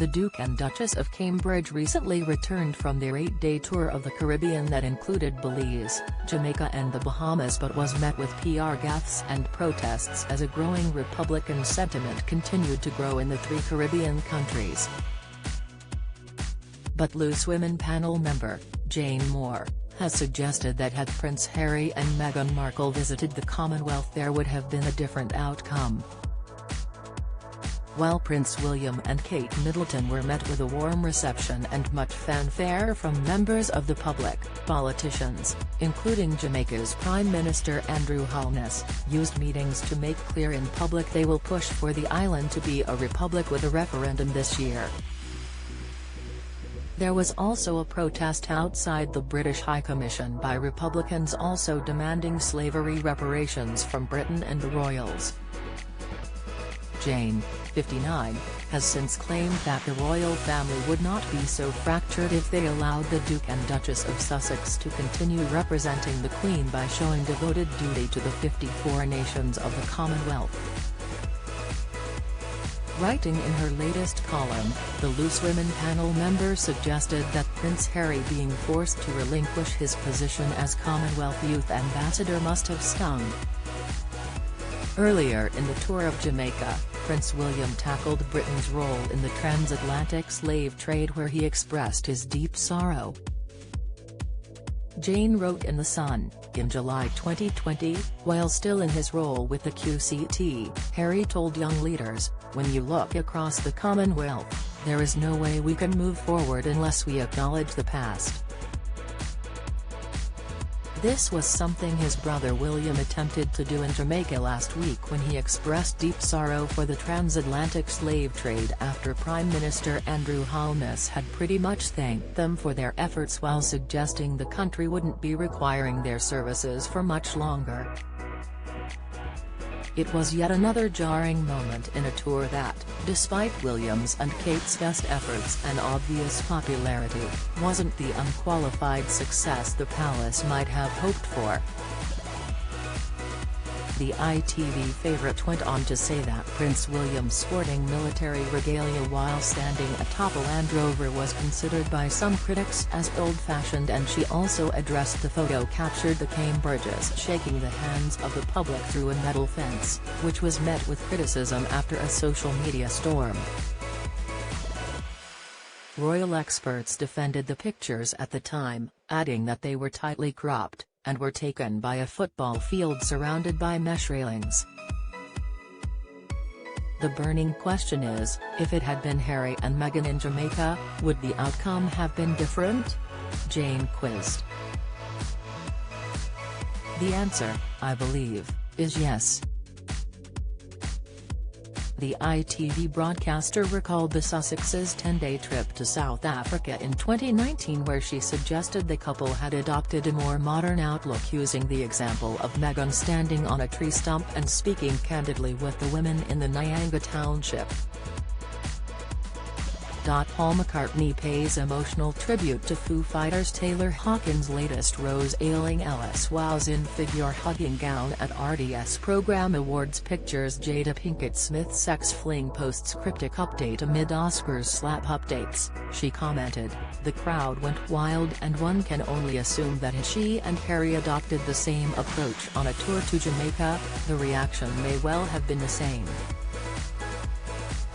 The Duke and Duchess of Cambridge recently returned from their 8-day tour of the Caribbean that included Belize, Jamaica and the Bahamas, but was met with PR gaffes and protests as a growing Republican sentiment continued to grow in the three Caribbean countries. But Loose Women panel member, Jane Moore, has suggested that had Prince Harry and Meghan Markle visited the Commonwealth there would have been a different outcome. While Prince William and Kate Middleton were met with a warm reception and much fanfare from members of the public, politicians, including Jamaica's Prime Minister Andrew Holness, used meetings to make clear in public they will push for the island to be a republic with a referendum this year. There was also a protest outside the British High Commission by Republicans also demanding slavery reparations from Britain and the royals. Jane, 59, has since claimed that the royal family would not be so fractured if they allowed the Duke and Duchess of Sussex to continue representing the Queen by showing devoted duty to the 54 nations of the Commonwealth. Writing in her latest column, the Loose Women panel member suggested that Prince Harry being forced to relinquish his position as Commonwealth Youth Ambassador must have stung. Earlier in the tour of Jamaica, Prince William tackled Britain's role in the transatlantic slave trade where he expressed his deep sorrow. Jane wrote in The Sun, in July 2020, while still in his role with the QCT, Harry told young leaders, "When you look across the Commonwealth, there is no way we can move forward unless we acknowledge the past." This was something his brother William attempted to do in Jamaica last week when he expressed deep sorrow for the transatlantic slave trade after Prime Minister Andrew Holness had pretty much thanked them for their efforts while suggesting the country wouldn't be requiring their services for much longer. It was yet another jarring moment in a tour that, despite William's and Kate's best efforts and obvious popularity, wasn't the unqualified success the palace might have hoped for. The ITV favourite went on to say that Prince William sporting military regalia while standing atop a Land Rover was considered by some critics as old-fashioned, and she also addressed the photo captured the Cambridges shaking the hands of the public through a metal fence, which was met with criticism after a social media storm. Royal experts defended the pictures at the time, adding that they were tightly cropped, and were taken by a football field surrounded by mesh railings. The burning question is, if it had been Harry and Meghan in Jamaica, would the outcome have been different? Jane quizzed. The answer, I believe, is yes. The ITV broadcaster recalled the Sussexes' 10-day trip to South Africa in 2019 where she suggested the couple had adopted a more modern outlook using the example of Meghan standing on a tree stump and speaking candidly with the women in the Nyanga township. Paul McCartney pays emotional tribute to Foo Fighters' Taylor Hawkins' latest Rose Ailing Ellis wows in figure-hugging gown at RDS Program Awards pictures. Jada Pinkett Smith's sex fling posts cryptic update amid Oscars slap updates. She commented, "The crowd went wild and one can only assume that if she and Harry adopted the same approach on a tour to Jamaica, the reaction may well have been the same."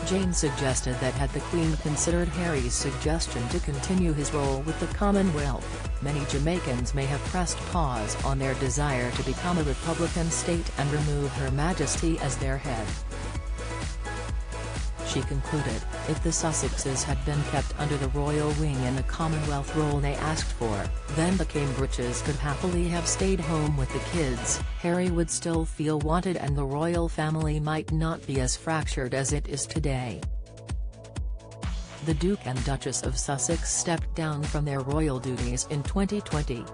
Jane suggested that had the Queen considered Harry's suggestion to continue his role with the Commonwealth, many Jamaicans may have pressed pause on their desire to become a Republican state and remove Her Majesty as their head. She concluded, if the Sussexes had been kept under the royal wing in the Commonwealth role they asked for, then the Cambridges could happily have stayed home with the kids. Harry would still feel wanted and the royal family might not be as fractured as it is today. The Duke and Duchess of Sussex stepped down from their royal duties in 2020.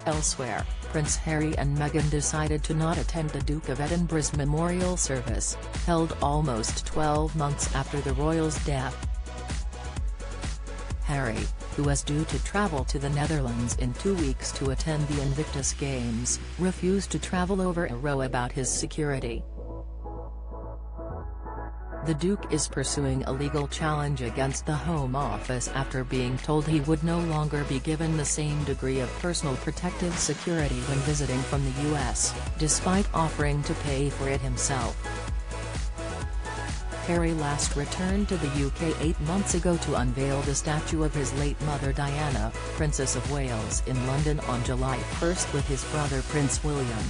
Elsewhere, Prince Harry and Meghan decided to not attend the Duke of Edinburgh's memorial service, held almost 12 months after the royal's death. Harry, who was due to travel to the Netherlands in 2 weeks to attend the Invictus Games, refused to travel over a row about his security. The Duke is pursuing a legal challenge against the Home Office after being told he would no longer be given the same degree of personal protective security when visiting from the US, despite offering to pay for it himself. Harry last returned to the UK 8 months ago to unveil the statue of his late mother Diana, Princess of Wales in London on July 1 with his brother Prince William.